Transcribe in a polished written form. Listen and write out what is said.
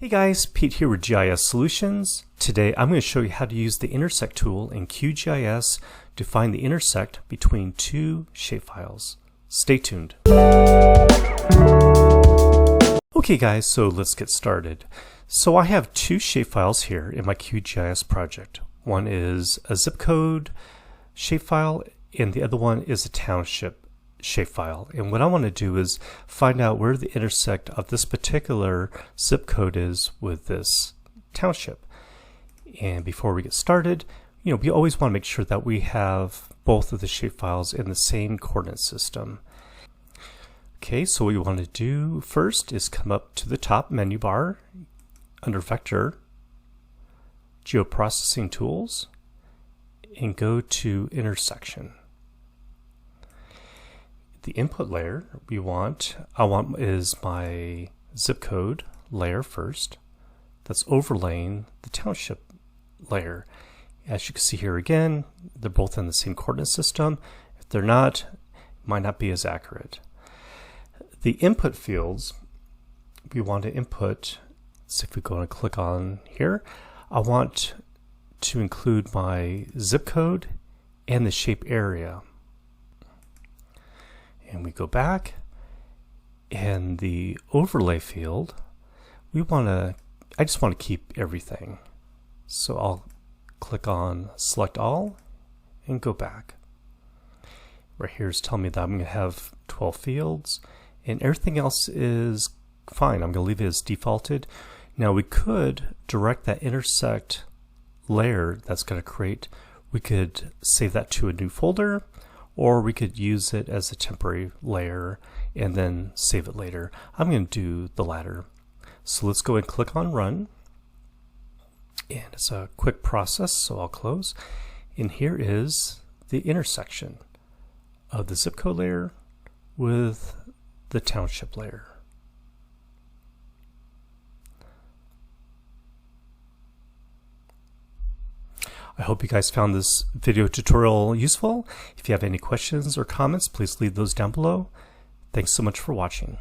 Hey guys, Pete here with GIS Solutions. Today I'm going to show you how to use the Intersect tool in QGIS to find the intersect between two shapefiles. Stay tuned. Okay guys, so let's get started. So I have two shapefiles here in my QGIS project. One is a zip code shapefile and the other one is a township shapefile. And what I want to do is find out where the intersect of this particular zip code is with this township. And before we get started, we always want to make sure that we have both of the shapefiles in the same coordinate system. Okay, so what we want to do first is come up to the top menu bar under Vector, Geoprocessing Tools, and go to Intersection. The input layer I want is my zip code layer first. That's overlaying the township layer. As you can see here again, they're both in the same coordinate system. If they're not, it might not be as accurate. The input fields we want to input, so if we go and click on here, I want to include my zip code and the shape area. And we go back, and the overlay field, I just want to keep everything. So I'll click on select all and go back. Right here is telling me that I'm going to have 12 fields and everything else is fine. I'm going to leave it as defaulted. Now we could direct that intersect layer that's going to create, we could save that to a new folder, or we could use it as a temporary layer and then save it later. I'm going to do the latter. So let's go and click on Run. And it's a quick process, so I'll close. And here is the intersection of the zip code layer with the township layer. I hope you guys found this video tutorial useful. If you have any questions or comments, please leave those down below. Thanks so much for watching.